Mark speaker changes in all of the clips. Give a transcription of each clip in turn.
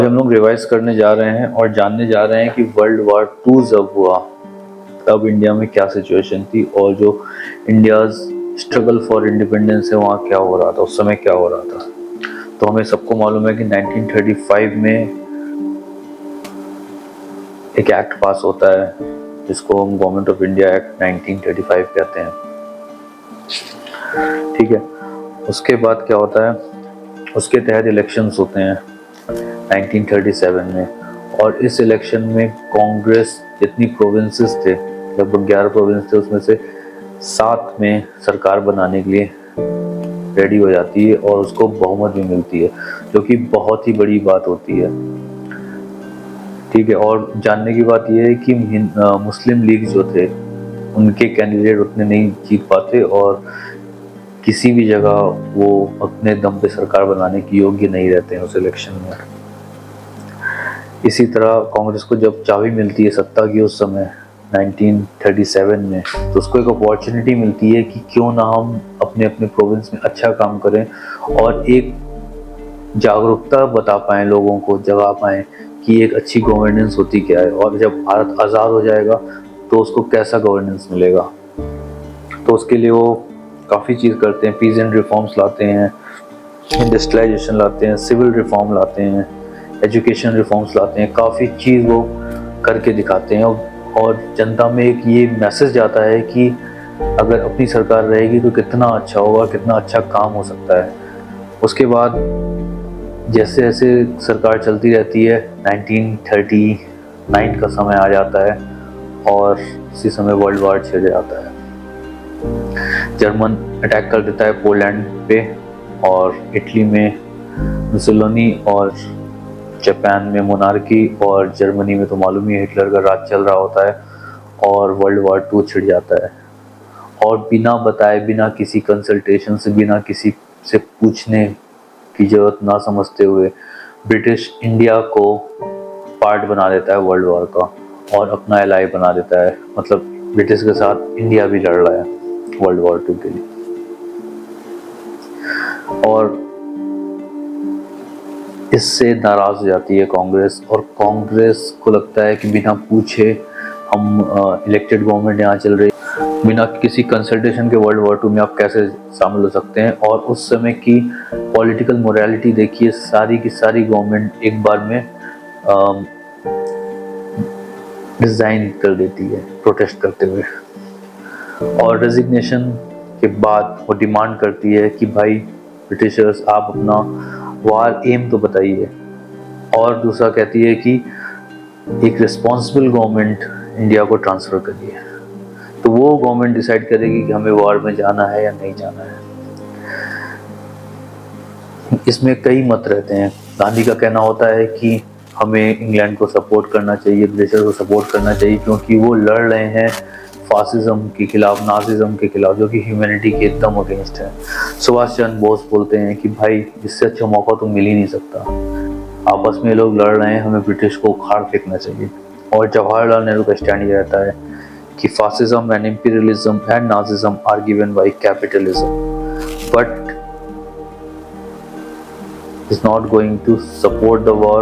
Speaker 1: हम लोग रिवाइज करने जा रहे हैं और जानने जा रहे हैं कि वर्ल्ड वार टू जब हुआ तब इंडिया में क्या सिचुएशन थी और जो इंडिया स्ट्रगल फॉर इंडिपेंडेंस है वहाँ क्या हो रहा था, उस समय क्या हो रहा था। तो हमें सबको मालूम है कि 1935 में एक एक्ट पास होता है जिसको हम गवर्नमेंट ऑफ इंडिया एक्ट 1935 कहते हैं। ठीक है, उसके बाद क्या होता है, उसके तहत इलेक्शंस होते हैं 1937 में। और इस इलेक्शन में कांग्रेस जितनी प्रोविंसेस थे, लगभग 11 प्रोविंस थे, उसमें से 7 में सरकार बनाने के लिए रेडी हो जाती है और उसको बहुमत भी मिलती है, जो कि बहुत ही बड़ी बात होती है। ठीक है, और जानने की बात यह है कि मुस्लिम लीग जो थे उनके कैंडिडेट उतने नहीं जीत पाते और किसी भी जगह वो अपने दम पे सरकार बनाने की योग्य नहीं रहते हैं उस इलेक्शन में। इसी तरह कांग्रेस को जब चाबी मिलती है सत्ता की उस समय 1937 में, तो उसको एक अपॉर्चुनिटी मिलती है कि क्यों ना हम अपने अपने प्रोविंस में अच्छा काम करें और एक जागरूकता बता पाएं, लोगों को जगा पाएं कि एक अच्छी गवर्नेंस होती क्या है और जब भारत आज़ाद हो जाएगा तो उसको कैसा गवर्नेंस मिलेगा। तो उसके लिए वो काफ़ी चीज़ करते हैं, पीजेंट रिफॉर्म्स लाते हैं, इंडस्ट्रियलाइजेशन लाते हैं, सिविल रिफॉर्म लाते हैं, एजुकेशन रिफॉर्म्स लाते हैं, काफ़ी चीज़ वो करके दिखाते हैं और जनता में एक ये मैसेज जाता है कि अगर अपनी सरकार रहेगी तो कितना अच्छा होगा, कितना अच्छा काम हो सकता है। उसके बाद जैसे जैसे सरकार चलती रहती है 1939 का समय आ जाता है और इसी समय वर्ल्ड वार छिड़ जाता है। जर्मन अटैक कर देता है पोलैंड पे और इटली में मुसोलिनी और जापान में मोनार्की और जर्मनी में तो मालूम ही है हिटलर का राज चल रहा होता है और वर्ल्ड वार टू छिड़ जाता है। और बिना बताए, बिना किसी कंसल्टेशन से, बिना किसी से पूछने की जरूरत ना समझते हुए ब्रिटिश इंडिया को पार्ट बना देता है वर्ल्ड वार का और अपना एलाई बना देता है। मतलब ब्रिटिश के साथ इंडिया भी लड़ रहा है वर्ल्ड वार टू के लिए। और इससे नाराज हो जाती है कांग्रेस और कांग्रेस को लगता है कि बिना पूछे हम इलेक्टेड गवर्नमेंट यहाँ चल रही, बिना किसी कंसल्टेशन के वर्ल्ड वॉर टू में आप कैसे शामिल हो सकते हैं। और उस समय की पॉलिटिकल मोरालिटी देखिए, सारी की सारी गवर्नमेंट एक बार में रिजाइन कर देती है प्रोटेस्ट करते हुए और रेजिग्नेशन के बाद वो डिमांड करती है कि भाई ब्रिटिशर्स आप अपना वार एम तो बताइए। और दूसरा कहती है कि एक रिस्पॉन्सिबल गवर्नमेंट इंडिया को ट्रांसफ़र करिए, तो वो गवर्नमेंट डिसाइड करेगी कि हमें वार में जाना है या नहीं जाना है। इसमें कई मत रहते हैं। गांधी का कहना होता है कि हमें इंग्लैंड को सपोर्ट करना चाहिए, ब्रिटिश को सपोर्ट करना चाहिए, क्योंकि वो लड़ रहे हैं फासिज्म के खिलाफ, नाजिज्म के खिलाफ, जो कि ह्यूमैनिटी के एकदम अगेंस्ट है। सुभाष चंद्र बोस बोलते हैं कि भाई इससे अच्छा मौका तो मिल ही नहीं सकता, आपस में लोग लड़ रहे हैं, हमें ब्रिटिश को उखाड़ फेंकना चाहिए। और जवाहरलाल नेहरू का स्टैंड ये रहता है कि fascism and imperialism and Nazism are given by capitalism, but is not going to support the war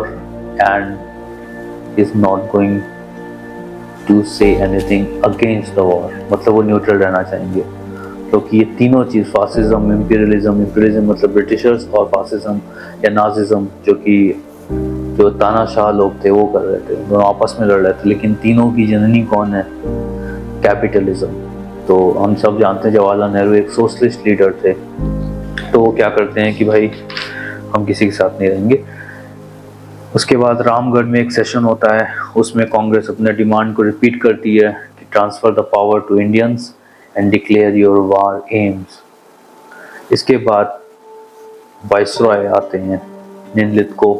Speaker 1: and is not going to say anything against the war। मतलब वो न्यूट्रल रहना चाहेंगे, क्योंकि ये तीनों चीज़ फासिज्म, इंपीरियलिज्म मतलब ब्रिटिशर्स, और fascism या नाजिज्म जो तानाशाह लोग थे वो कर रहे थे, दोनों आपस में लड़ रहे थे। लेकिन तीनों की जननी कौन है? कैपिटलिज्म। तो हम सब जानते हैं जवाहरलाल नेहरू एक सोशलिस्ट लीडर थे, तो वो क्या करते हैं कि भाई हम किसी के साथ नहीं रहेंगे। उसके बाद रामगढ़ में एक सेशन होता है, उसमें कांग्रेस अपने डिमांड को रिपीट करती है कि transfer the power to Indians and declare your war aims. इसके बाद वाइसरॉय आते हैं निम्नलिखित को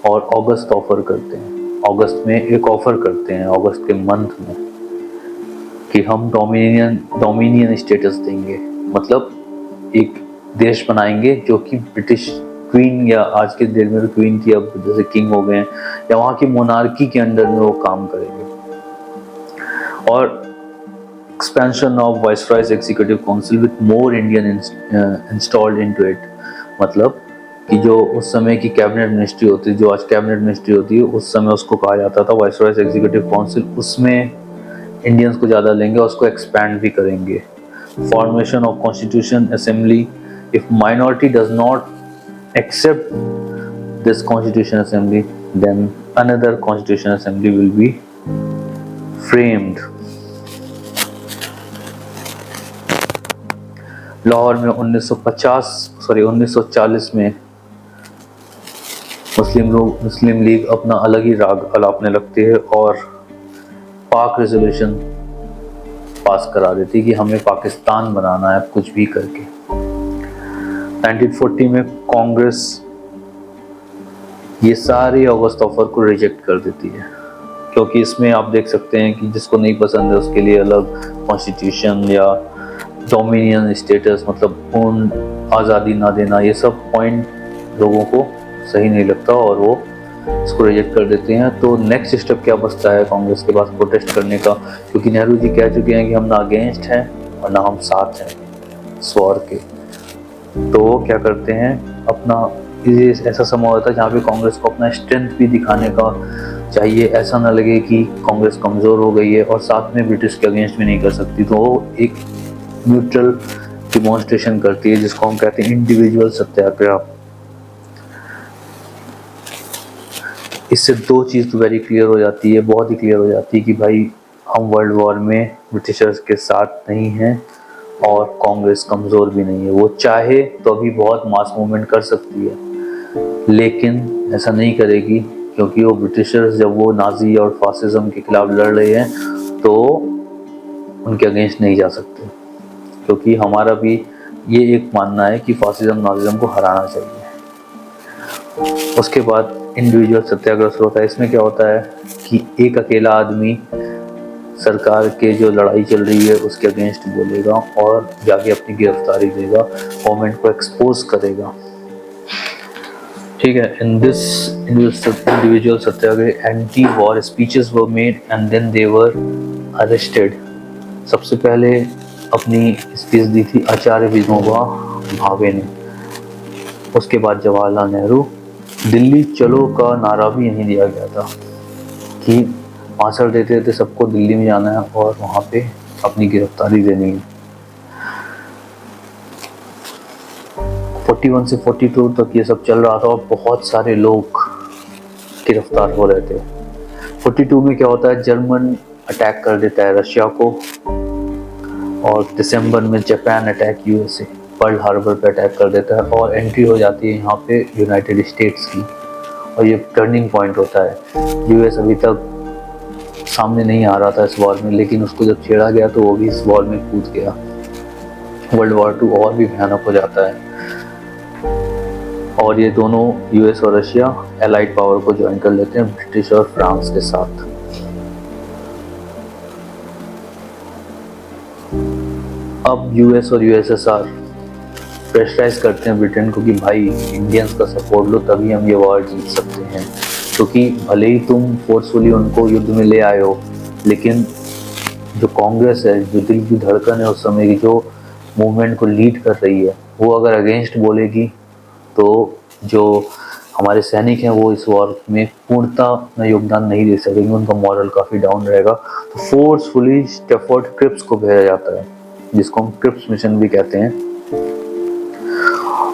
Speaker 1: और अगस्त ऑफर करते हैं, अगस्त में एक ऑफर करते हैं, अगस्त के मंथ में, कि हम डोमिनियन स्टेटस देंगे, मतलब एक देश बनाएंगे जो कि ब्रिटिश क्वीन, या आज के डेट में तो क्वीन थी, अब जैसे किंग हो गए हैं, या वहाँ की मोनार्की के अंडर में वो काम करेंगे। और expansion of viceroys executive council with more Indian installed into it, मतलब कि जो उस समय की कैबिनेट मिनिस्ट्री होती है, जो आज कैबिनेट मिनिस्ट्री होती है, उस समय उसको कहा जाता था वाइसरॉयज एग्जीक्यूटिव काउंसिल। उसमें इंडियंस को ज़्यादा लेंगे और उसको एक्सपैंड भी करेंगे। Formation of constitution assembly, if minority does not accept this constitution assembly then another constitution assembly will be framed. Lahore में 1940 में मुस्लिम लीग अपना अलग ही राग अलापने लगती है और पाक रेजोल्यूशन पास करा देती कि हमें पाकिस्तान बनाना है कुछ भी करके। 1940 में कांग्रेस ये सारी ऑगस्ट ऑफर को रिजेक्ट कर देती है, क्योंकि इसमें आप देख सकते हैं कि जिसको नहीं पसंद है उसके लिए अलग कॉन्स्टिट्यूशन या डोमिनियन स्टेटस, मतलब पूर्ण आज़ादी ना देना, ये सब पॉइंट लोगों को सही नहीं लगता और वो इसको रिजेक्ट कर देते हैं। तो नेक्स्ट स्टेप क्या बचता है कांग्रेस के पास प्रोटेस्ट करने का, क्योंकि नेहरू जी कह चुके हैं कि हम ना अगेंस्ट हैं और ना हम साथ हैं इस वॉर के। तो वो क्या करते हैं, अपना ये ऐसा समय होता है जहाँ पे कांग्रेस को अपना स्ट्रेंथ भी दिखाने का चाहिए, ऐसा ना लगे कि कांग्रेस कमज़ोर हो गई है और साथ में ब्रिटिश के अगेंस्ट भी नहीं कर सकती। तो वो एक न्यूट्रल डिमॉन्स्ट्रेशन करती है जिसको हम कहते हैं इंडिविजुअल सत्याग्रह। इससे दो चीज़ तो वेरी क्लियर हो जाती है, बहुत ही क्लियर हो जाती है कि भाई हम वर्ल्ड वॉर में ब्रिटिशर्स के साथ नहीं हैं और कांग्रेस कमज़ोर भी नहीं है। वो चाहे तो अभी बहुत मास मूवमेंट कर सकती है, लेकिन ऐसा नहीं करेगी, क्योंकि वो ब्रिटिशर्स जब वो नाजी और फासिज्म के खिलाफ लड़ रहे हैं तो उनके अगेंस्ट नहीं जा सकते, क्योंकि हमारा भी ये एक मानना है कि फासिज्म नाजिज्म को हराना चाहिए। उसके बाद इंडिविजुअल सत्याग्रह शुरू होता है। इसमें क्या होता है कि एक अकेला आदमी सरकार के जो लड़ाई चल रही है उसके अगेंस्ट बोलेगा और जाके अपनी गिरफ्तारी देगा, गवर्नमेंट को एक्सपोज करेगा। ठीक है, in this individual satyagraha anti war speeches were made and then they were arrested. सबसे पहले अपनी स्पीच दी थी आचार्य विनोबा भावे ने। उसके बाद जवाहरलाल नेहरू, दिल्ली चलो का नारा भी यहीं दिया गया था कि भाषण देते थे सबको दिल्ली में जाना है और वहाँ पे अपनी गिरफ्तारी देनी है। 41 से 42 तक ये सब चल रहा था और बहुत सारे लोग गिरफ्तार हो रहे थे। 42 में क्या होता है, जर्मन अटैक कर देता है रशिया को और दिसंबर में Japan attack USA Pearl Harbor पे अटैक कर देता है और एंट्री हो जाती है यहाँ पे यूनाइटेड स्टेट्स की, और ये टर्निंग पॉइंट होता है। यूएस अभी तक सामने नहीं आ रहा था इस वॉर में, लेकिन उसको जब छेड़ा गया तो वो भी इस वॉर में कूद गया। वर्ल्ड वॉर 2 और भी भयानक हो जाता है और ये दोनों यूएस और रशिया एलाइड पावर को ज्वाइन कर लेते हैं ब्रिटिश और फ्रांस के साथ। अब यूएस और यूएसएसआर प्रेशराइज करते हैं ब्रिटेन को कि भाई इंडियंस का सपोर्ट लो तभी हम ये वॉर जीत सकते हैं, क्योंकि भले ही तुम फोर्सफुली उनको युद्ध में ले आए हो, लेकिन जो कांग्रेस है, जो दिल की धड़कन है उस समय की, जो मूवमेंट को लीड कर रही है, वो अगर अगेंस्ट बोलेगी तो जो हमारे सैनिक हैं वो इस वॉर में पूर्णतः अपना योगदान नहीं दे सकेंगे, उनका मॉरल काफ़ी डाउन रहेगा। तो फोर्सफुली स्टैफोर्ड क्रिप्स को भेजा जाता है, जिसको हम क्रिप्स मिशन भी कहते हैं।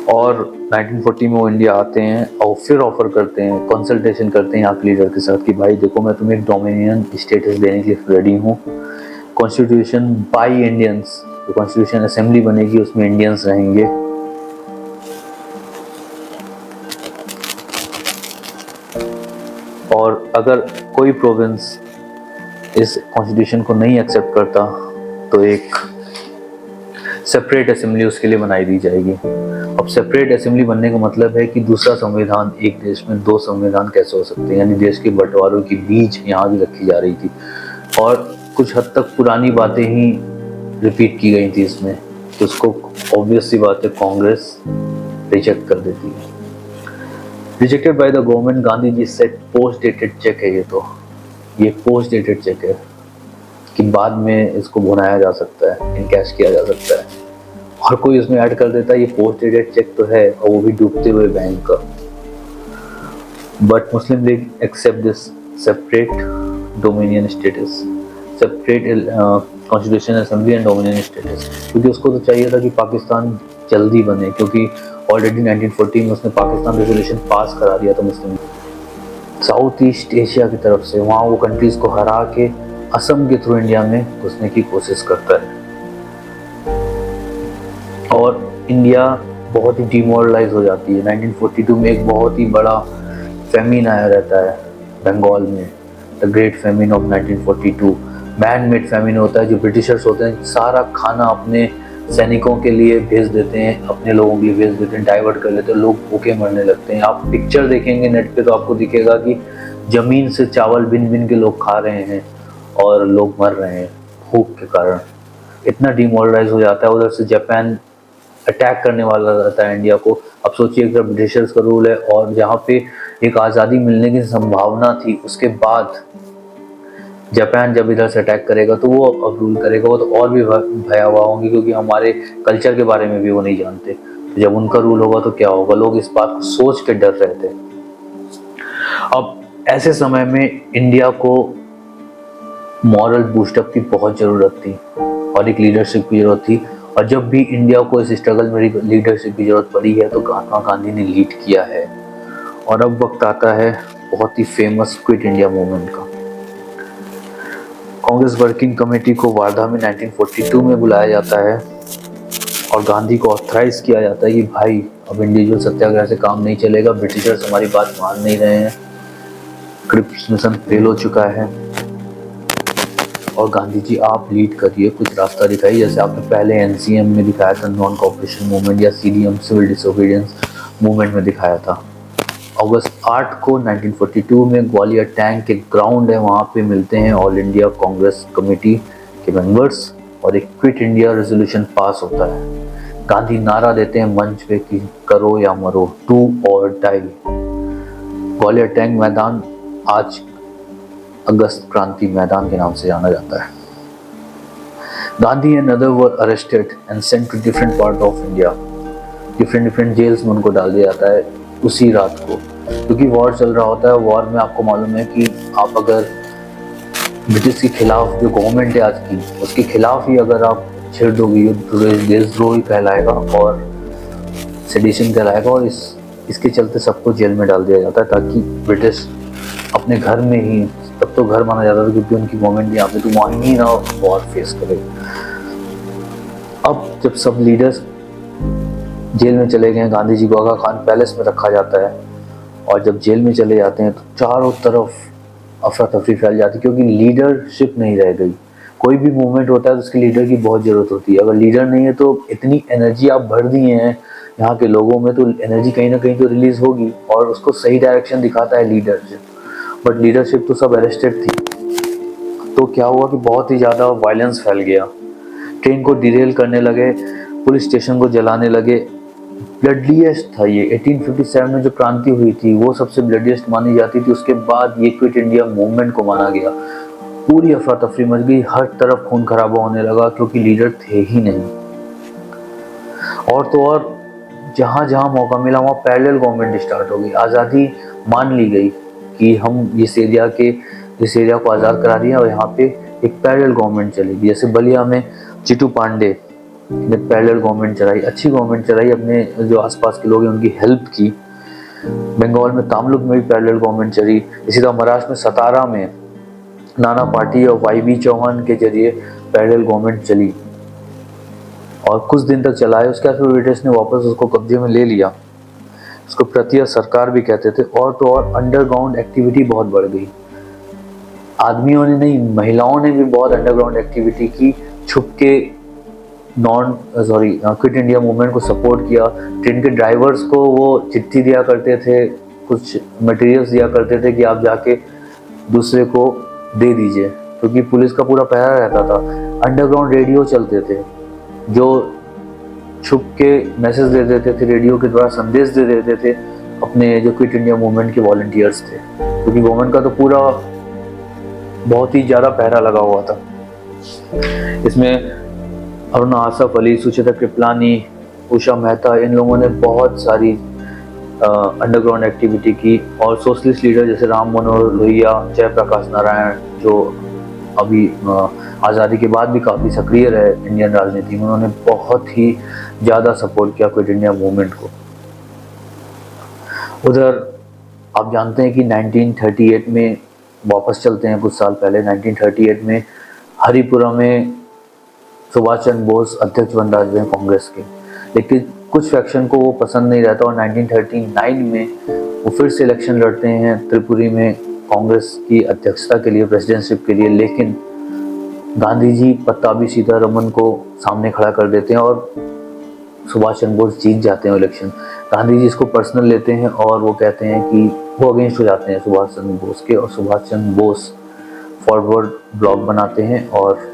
Speaker 1: और 1940 में वो इंडिया आते हैं और फिर ऑफर करते हैं, कंसल्टेशन करते हैं यहाँ के लीडर के साथ कि भाई देखो मैं तुम्हें एक डोमिनियन स्टेटस देने के लिए रेडी हूँ, कॉन्स्टिट्यूशन बाई इंडियंस, जो कॉन्स्टिट्यूशन असेंबली बनेगी उसमें इंडियंस रहेंगे। और अगर कोई प्रोविंस इस कॉन्स्टिट्यूशन को नहीं एक्सेप्ट करता तो एक सेपरेट असेंबली उसके लिए बनाई दी जाएगी। अब सेपरेट असेंबली बनने का मतलब है कि दूसरा संविधान, एक देश में 2 संविधान कैसे हो सकते हैं, यानी देश के बंटवारों की बीच यहाँ भी रखी जा रही थी और कुछ हद तक पुरानी बातें ही रिपीट की गई थी इसमें, तो उसको ऑब्वियस सी बात है कांग्रेस रिजेक्ट कर देती है। Rejected by the government, Gandhi ji set post dated cheque है, ये पोस्ट डेटेड चेक है कि बाद में इसको भुनाया जा सकता है, इनकैश किया जा सकता है। और कोई उसमें ऐड कर देता ये पोस्ट डेटेड चेक तो है, और वो भी डूबते हुए बैंक का। But Muslim League accept this separate dominion status, separate constitution assembly and dominion status, क्योंकि उसको तो चाहिए था कि पाकिस्तान जल्दी बने, क्योंकि ऑलरेडी 1914 में उसने पाकिस्तान रेजोल्यूशन पास करा दिया था मुस्लिम। साउथ ईस्ट एशिया की तरफ से वहाँ वो कंट्रीज़ को हरा के असम के थ्रू इंडिया में घुसने की कोशिश करता है, और इंडिया बहुत ही डिमोरलाइज हो जाती है। 1942 में एक बहुत ही बड़ा फेमिन आया रहता है बंगाल में, the great famine of 1942। Man made famine होता है, जो ब्रिटिशर्स होते हैं सारा खाना अपने सैनिकों के लिए भेज देते हैं, अपने लोगों के लिए भेज देते हैं, डाइवर्ट कर लेते हैं, लोग भूखे मरने लगते हैं। आप पिक्चर देखेंगे नेट पे तो आपको दिखेगा कि ज़मीन से चावल बिन बिन के लोग खा रहे हैं और लोग मर रहे हैं भूख के कारण। इतना डिमोरलाइज हो जाता है। उधर से जापान अटैक करने वाला रहता है इंडिया को। अब सोचिए अगर ब्रिटिशर्स का रूल है और जहाँ पे एक आज़ादी मिलने की संभावना थी, उसके बाद जापान जब इधर से अटैक करेगा तो वो अब रूल करेगा, वो तो और भी भयावह होंगे, क्योंकि हमारे कल्चर के बारे में भी वो नहीं जानते। तो जब उनका रूल होगा तो क्या होगा, लोग इस बात को सोच के डर रहे थे। अब ऐसे समय में इंडिया को मॉरल बूस्टअप की बहुत ज़रूरत थी और एक लीडरशिप की ज़रूरत थी। और जब भी इंडिया को इस स्ट्रगल में लीडरशिप की ज़रूरत पड़ी है तो महात्मा गांधी ने लीड किया है। और अब वक्त आता है बहुत ही फेमस क्विट इंडिया मूवमेंट का। कांग्रेस वर्किंग कमेटी को वार्धा में 1942 में बुलाया जाता है और गांधी को ऑथराइज किया जाता है कि भाई अब इंडिविजुअल सत्याग्रह से काम नहीं चलेगा, ब्रिटिशर्स हमारी बात मान नहीं रहे हैं, क्रिप्स मिशन फेल हो चुका है और गांधी जी आप लीड करिए, कुछ रास्ता दिखाइए, जैसे आपने पहले एनसीएम में दिखाया था, नॉन कोऑपरेशन मूवमेंट, या सीडीएम सिविल डिसोबीडियंस मूवमेंट में दिखाया था। अगस्त 8 को 1942 में ग्वालियर टैंक के ग्राउंड है, वहाँ पे मिलते हैं ऑल इंडिया कांग्रेस कमेटी के मेंबर्स और एक क्विट इंडिया रेजोल्यूशन पास होता है। गांधी नारा देते हैं मंच पे कि करो या मरो, डू और डाई। ग्वालियर टैंक मैदान आज अगस्त क्रांति मैदान के नाम से जाना जाता है। Gandhi and other were arrested and sent to different part of India. Different jails में उनको डाल दिया जाता है उसी रात को, क्योंकि वॉर चल रहा होता है। वॉर में आपको मालूम है कि आप अगर ब्रिटिश के खिलाफ, जो गवर्नमेंट है आज की, उसके खिलाफ ही अगर आप छेड़ दोगे युद्ध, देशद्रोही कहलाएगा और सेडिशन कहलाएगा, और इसके चलते सबको जेल में डाल दिया जाता है ताकि ब्रिटिश अपने घर में ही, तब तो घर माना जाता था क्योंकि उनकी गवर्नमेंट यहाँ पे, तो वहीं ही ना वॉर फेस करे। अब जब सब लीडर्स जेल में चले गए, गांधी जी को आगा खान पैलेस में रखा जाता है, और जब जेल में चले जाते हैं तो चारों तरफ अफरा तफरी फैल जाती है, क्योंकि लीडरशिप नहीं रह गई। कोई भी मूवमेंट होता है तो उसके लीडर की बहुत ज़रूरत होती है। अगर लीडर नहीं है तो इतनी एनर्जी आप भर दिए हैं यहाँ के लोगों में, तो एनर्जी कहीं ना कहीं तो रिलीज होगी और उसको सही डायरेक्शन दिखाता है लीडरशिप। बट लीडरशिप तो सब अरेस्टेड थी, तो क्या हुआ कि बहुत ही ज़्यादा वायलेंस फैल गया। ट्रेन को डिरेल करने लगे, पुलिस स्टेशन को जलाने लगे। ब्लडलीस्ट था ये। 1857 में जो क्रांति हुई थी वो सबसे ब्लडलीस्ट मानी जाती थी। उसके बाद ये क्विट इंडिया मूवमेंट को माना गया। पूरी अफरा तफरी मच गई, हर तरफ खून खराबा होने लगा क्योंकि लीडर थे ही नहीं। और तो और जहाँ जहाँ मौका मिला वहाँ पैरेलल गवर्नमेंट स्टार्ट हो गई। आज़ादी मान ली गई कि हम इस एरिया को आज़ाद करा दिया और यहाँ पे एक पैरेलल गवर्नमेंट चलेगी। जैसे बलिया में चिट्टू पांडे ने पैरेलल गवर्नमेंट चलाई, अच्छी गवर्नमेंट चलाई, अपने जो आसपास के लोग हैं उनकी हेल्प की। बंगाल में तामलुक में भी पैरेलल गवर्नमेंट चली। इसी तरह महाराष्ट्र में सतारा में नाना पार्टी और वाई.बी. चौहान के जरिए पैरेलल गवर्नमेंट चली और कुछ दिन तक चलाए। उसके बाद ब्रिटिश ने वापस उसको कब्जे में ले लिया। उसको प्रतिया सरकार भी कहते थे। और तो और अंडरग्राउंड एक्टिविटी बहुत बढ़ गई। आदमियों ने नहीं, महिलाओं ने भी बहुत अंडरग्राउंड एक्टिविटी की, छुप के क्विट इंडिया मूवमेंट को सपोर्ट किया। ट्रेन के ड्राइवर्स को वो चिट्ठी दिया करते थे, कुछ मटेरियल्स दिया करते थे कि आप जाके दूसरे को दे दीजिए, क्योंकि पुलिस का पूरा पहरा रहता था। अंडरग्राउंड रेडियो चलते थे जो छुप के मैसेज दे देते थे, रेडियो के द्वारा संदेश दे देते थे अपने जो क्विट इंडिया मूवमेंट के वॉलंटियर्स थे, क्योंकि गवर्नमेंट का तो पूरा बहुत ही ज़्यादा पहरा लगा हुआ था। इसमें अरुणा आसफ अली, सुचेता कृपलानी, उषा मेहता, इन लोगों ने बहुत सारी अंडरग्राउंड एक्टिविटी की। और सोशलिस्ट लीडर जैसे राम मनोहर लोहिया, जयप्रकाश नारायण, जो अभी आज़ादी के बाद भी काफ़ी सक्रिय रहे इंडियन राजनीति में, उन्होंने बहुत ही ज़्यादा सपोर्ट किया क्विट इंडिया मूवमेंट को। उधर आप जानते हैं कि 1938 में, वापस चलते हैं कुछ साल पहले, 1938 में हरिपुरा में सुभाष चंद्र बोस अध्यक्ष बन रहे हैं कांग्रेस के, लेकिन कुछ फैक्शन को वो पसंद नहीं रहता और 1939 में वो फिर से इलेक्शन लड़ते हैं त्रिपुरी में कांग्रेस की अध्यक्षता के लिए, प्रेसिडेंटशिप के लिए। लेकिन गांधी जी पट्टाभी सीतारमन को सामने खड़ा कर देते हैं और सुभाष चंद्र बोस जीत जाते हैं इलेक्शन। गांधी जी इसको पर्सनल लेते हैं और वो कहते हैं कि वो अगेंस्ट हो जाते हैं सुभाष चंद्र बोस के, और सुभाष चंद्र बोस फॉरवर्ड ब्लॉक बनाते हैं और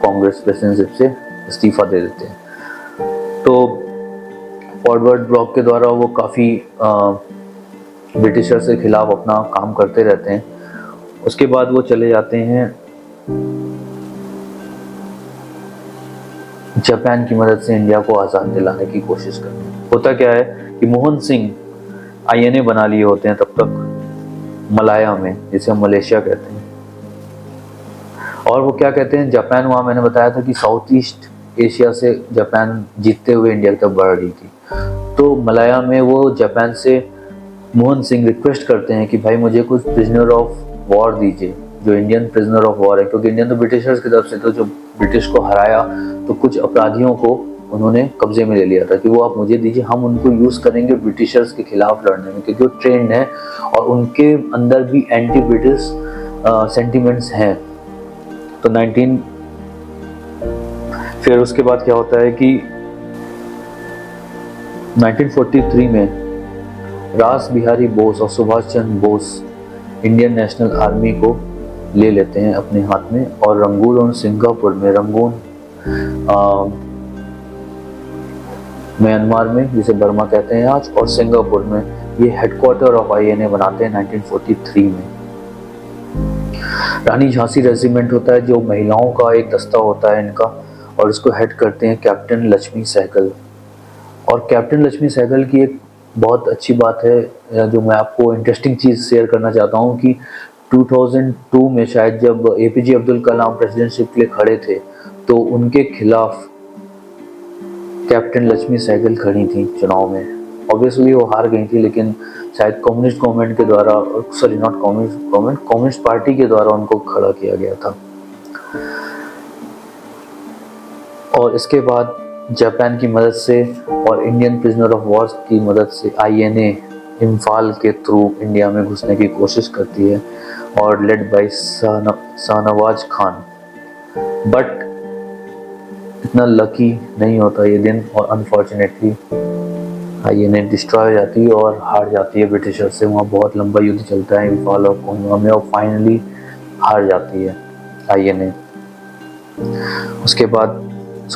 Speaker 1: कांग्रेस प्रेसिडेंटशिप से इस्तीफा दे देते हैं। तो फॉरवर्ड ब्लॉक के द्वारा वो काफ़ी ब्रिटिशर्स के खिलाफ अपना काम करते रहते हैं। उसके बाद वो चले जाते हैं जापान की मदद से इंडिया को आज़ाद दिलाने की कोशिश करते हैं। होता क्या है कि मोहन सिंह आईएनए बना लिए होते हैं तब तक मलाया में, जिसे हम मलेशिया कहते हैं। और वो क्या कहते हैं, जापान, वहाँ मैंने बताया था कि साउथ ईस्ट एशिया से जापान जीतते हुए इंडिया की तरफ बढ़ रही थी। तो मलाया में वो जापान से मोहन सिंह रिक्वेस्ट करते हैं कि भाई मुझे कुछ प्रिजनर ऑफ वॉर दीजिए, जो इंडियन प्रिजनर ऑफ वॉर है, क्योंकि इंडियन तो ब्रिटिशर्स की तरफ से, तो जो ब्रिटिश को हराया तो कुछ अपराधियों को उन्होंने कब्जे में ले लिया था कि वो आप मुझे दीजिए, हम उनको यूज़ करेंगे ब्रिटिशर्स के खिलाफ लड़ने में, क्योंकि वो ट्रेंड है और उनके अंदर भी एंटी ब्रिटिश सेंटिमेंट्स हैं। तो फिर उसके बाद क्या होता है कि 1943 में रास बिहारी बोस और Subhash Chandra Bose Indian national army को ले लेते हैं अपने हाथ में, और रंगून और सिंगापुर में, रंगून म्यांमार में जिसे बर्मा कहते हैं आज, और सिंगापुर में ये हेडक्वार्टर ऑफ आईएनए बनाते हैं 1943 में। रानी झांसी रेजिमेंट होता है जो महिलाओं का एक दस्ता होता है इनका, और इसको हेड करते हैं कैप्टन लक्ष्मी सहगल। और कैप्टन लक्ष्मी सहगल की एक बहुत अच्छी बात है जो मैं आपको इंटरेस्टिंग चीज़ शेयर करना चाहता हूँ कि 2002 में शायद जब एपीजे अब्दुल कलाम प्रेसिडेंटशिप के लिए खड़े थे तो उनके खिलाफ कैप्टन लक्ष्मी सहगल खड़ी थी चुनाव में। ऑब्वियसली वो हार गई थी, लेकिन शायद कम्युनिस्ट गवर्नमेंट के द्वारा, sorry not communist government, communist party के द्वारा उनको खड़ा किया गया था। और इसके बाद जापान की मदद से और इंडियन प्रिजनर ऑफ वॉर की मदद से आईएनए इम्फाल के थ्रू इंडिया में घुसने की कोशिश करती है, और led by Shahnawaz Khan. But इतना लकी नहीं होता ये दिन, और अनफॉर्चुनेटली आईएनए डिस्ट्रॉय हो जाती है और हार जाती है ब्रिटिशर से। वहाँ बहुत लंबा युद्ध चलता है इम्फाल और कोहिमा में, और फाइनली हार जाती है आईएनए। उसके बाद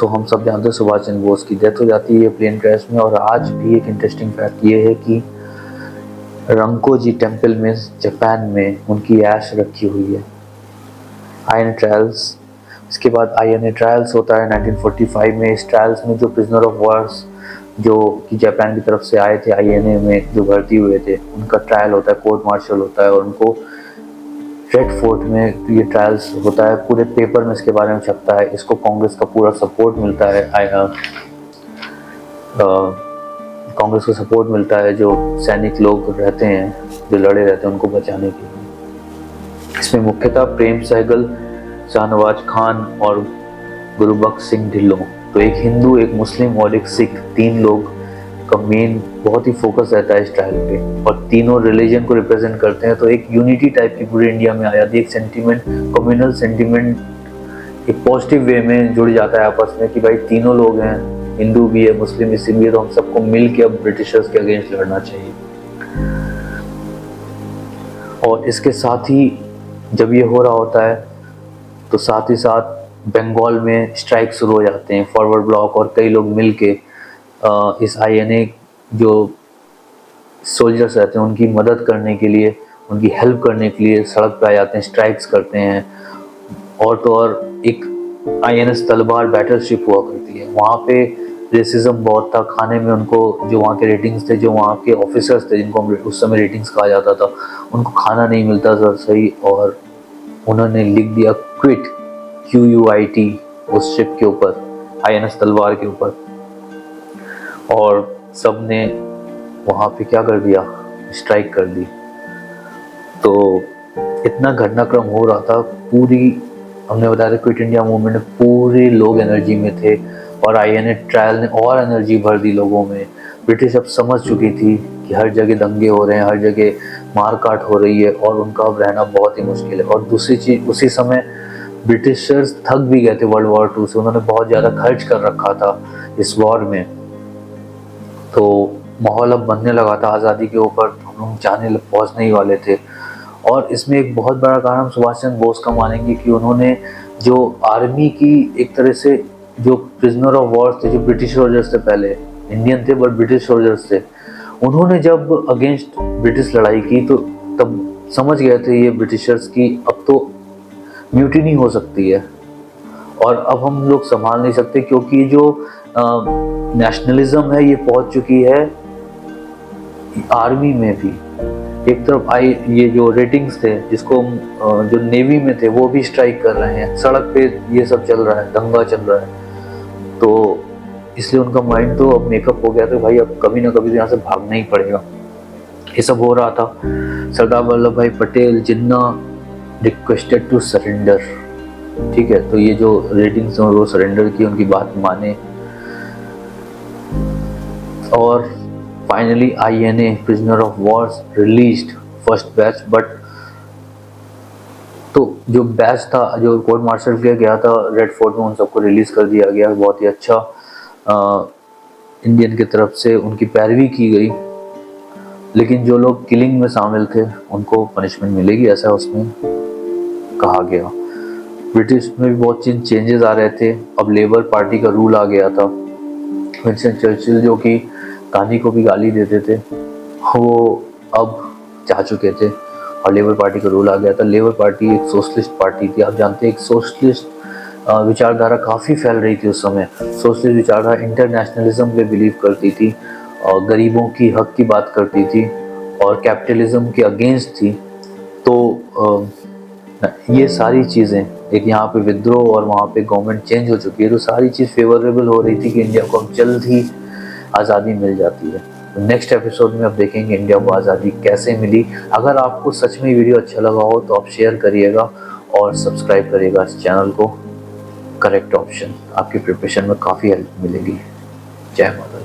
Speaker 1: हम सब जानते हैं सुभाष चंद्र बोस की डेथ हो जाती है प्लेन क्रैश में। और आज भी एक इंटरेस्टिंग फैक्ट ये है कि रंकोजी टेम्पल में जापान में उनकी ऐश रखी हुई है। आईएनए ट्रायल्स, इसके बाद आईएनए ट्रायल्स होता है 1945 में। इस ट्रायल्स में जो प्रिजनर ऑफ वॉर्स जो कि जापान की तरफ से आए थे आईएनए में, जो भर्ती हुए थे, उनका ट्रायल होता है, कोर्ट मार्शल होता है, और उनको रेड फोर्ट में ये ट्रायल्स होता है। पूरे पेपर में इसके बारे में छपता है। इसको कांग्रेस का पूरा सपोर्ट मिलता है, कांग्रेस को सपोर्ट मिलता है, जो सैनिक लोग रहते हैं जो लड़े रहते हैं उनको बचाने के लिए। इसमें मुख्यतः प्रेम सहगल, शाहनवाज खान और गुरुबख्श सिंह ढिल्लों, तो एक हिंदू, एक मुस्लिम और एक सिख, तीन लोग का मेन बहुत ही फोकस रहता है इस ट्रायल पे, और तीनों रिलीजन को रिप्रेजेंट करते हैं। तो एक यूनिटी टाइप की पूरे इंडिया में आ जाती है, एक सेंटिमेंट, कम्युनल सेंटिमेंट एक पॉजिटिव वे में जुड़ जाता है आपस में कि भाई तीनों लोग हैं, हिंदू भी है, मुस्लिम भी है, तो हम सबको मिल के अब ब्रिटिशर्स के अगेंस्ट लड़ना चाहिए। और इसके साथ ही जब ये हो रहा होता है तो साथ ही साथ बंगाल में स्ट्राइक शुरू हो जाते हैं, फॉरवर्ड ब्लॉक और कई लोग मिल के इस आईएनए जो सोल्जर्स रहते हैं उनकी मदद करने के लिए, उनकी हेल्प करने के लिए सड़क पे आ जाते हैं, स्ट्राइक्स करते हैं। और तो और एक INS तलवार बैटलशिप हुआ करती है। वहाँ पे रेसिज्म बहुत था, खाने में उनको जो वहाँ के रेटिंग्स थे, जो वहाँ के ऑफिसर्स थे जिनको उस समय रेटिंग्स कहा जाता था, उनको खाना नहीं मिलता था सही, और उन्होंने लिख दिया क्विट, QUIT, उस शिप के ऊपर, INS तलवार के ऊपर। और सब ने वहाँ पे क्या कर दिया, स्ट्राइक कर दी। तो इतना घटनाक्रम हो रहा था, पूरी, हमने बताया था क्विट इंडिया मूवमेंट में पूरे लोग एनर्जी में थे, और INA ट्रायल ने और एनर्जी भर दी लोगों में। ब्रिटिश अब समझ चुकी थी कि हर जगह दंगे हो रहे हैं, हर जगह मार काट हो रही है, और उनका अब रहना बहुत ही मुश्किल है। और दूसरी चीज, उसी समय ब्रिटिशर्स थक भी गए थे वर्ल्ड वॉर 2 से, उन्होंने बहुत ज़्यादा खर्च कर रखा था इस वॉर में। तो माहौल अब बनने लगा था आज़ादी के ऊपर, हम लोग पहुँचने ही वाले थे। और इसमें एक बहुत बड़ा कारण सुभाष चंद्र बोस का मानेंगे कि उन्होंने जो आर्मी की एक तरह से जो प्रिजनर ऑफ वॉर थे, जो ब्रिटिश सोल्जर्स थे, पहले इंडियन थे बट ब्रिटिश सोल्जर्स थे, उन्होंने जब अगेंस्ट ब्रिटिश लड़ाई की तो तब समझ गए थे ये ब्रिटिशर्स की अब तो म्यूटिनी हो सकती है, और अब हम लोग संभाल नहीं सकते, क्योंकि जो नेशनलिज्म है ये पहुंच चुकी है आर्मी में भी। एक तरफ ये जो रेटिंग्स थे, जिसको जो नेवी में थे, वो भी स्ट्राइक कर रहे हैं, सड़क पे ये सब चल रहा है, दंगा चल रहा है। तो इसलिए उनका माइंड तो अब मेकअप हो गया था, भाई अब कभी ना कभी तो यहाँ से भागना ही पड़ेगा। ये सब हो रहा था। सरदार वल्लभ भाई पटेल जिन्ना रिक्वेस्टेड टू सरेंडर, ठीक है, तो ये जो रेटिंग्स हैं वो सरेंडर की, उनकी बात माने। और finally INA prisoner of Wars released first batch, but तो जो बैच था, जो कोर्ट मार्शल किया गया था रेड फोर्ट में, उन सबको रिलीज कर दिया गया। बहुत ही अच्छा इंडियन की तरफ से उनकी पैरवी की गई, लेकिन जो लोग किलिंग में शामिल थे उनको पनिशमेंट मिलेगी, ऐसा उसमें कहा गया। ब्रिटिश में भी बहुत चेंजेस आ रहे थे, अब लेबर पार्टी का रूल आ गया था। विंस्टन चर्चिल जो कि गांधी को भी गाली देते थे, वो अब जा चुके थे और लेबर पार्टी का रूल आ गया था। लेबर पार्टी एक सोशलिस्ट पार्टी थी, आप जानते हैं, एक सोशलिस्ट विचारधारा काफ़ी फैल रही थी उस समय। सोशलिस्ट विचारधारा इंटरनेशनलिज्म पे बिलीव करती थी, और गरीबों की हक की बात करती थी, और कैपिटलिज्म के अगेंस्ट थी। तो ये सारी चीज़ें, एक यहाँ पे विद्रोह और वहाँ पे गवर्नमेंट चेंज हो चुकी है, तो सारी चीज़ फेवरेबल हो रही थी कि इंडिया को अब जल्द ही आज़ादी मिल जाती है। तो नेक्स्ट एपिसोड में अब देखेंगे इंडिया को आज़ादी कैसे मिली। अगर आपको सच में वीडियो अच्छा लगा हो तो आप शेयर करिएगा और सब्सक्राइब करिएगा इस चैनल को। करेक्ट ऑप्शन, आपकी प्रिपरेशन में काफ़ी हेल्प मिलेगी। जय माता।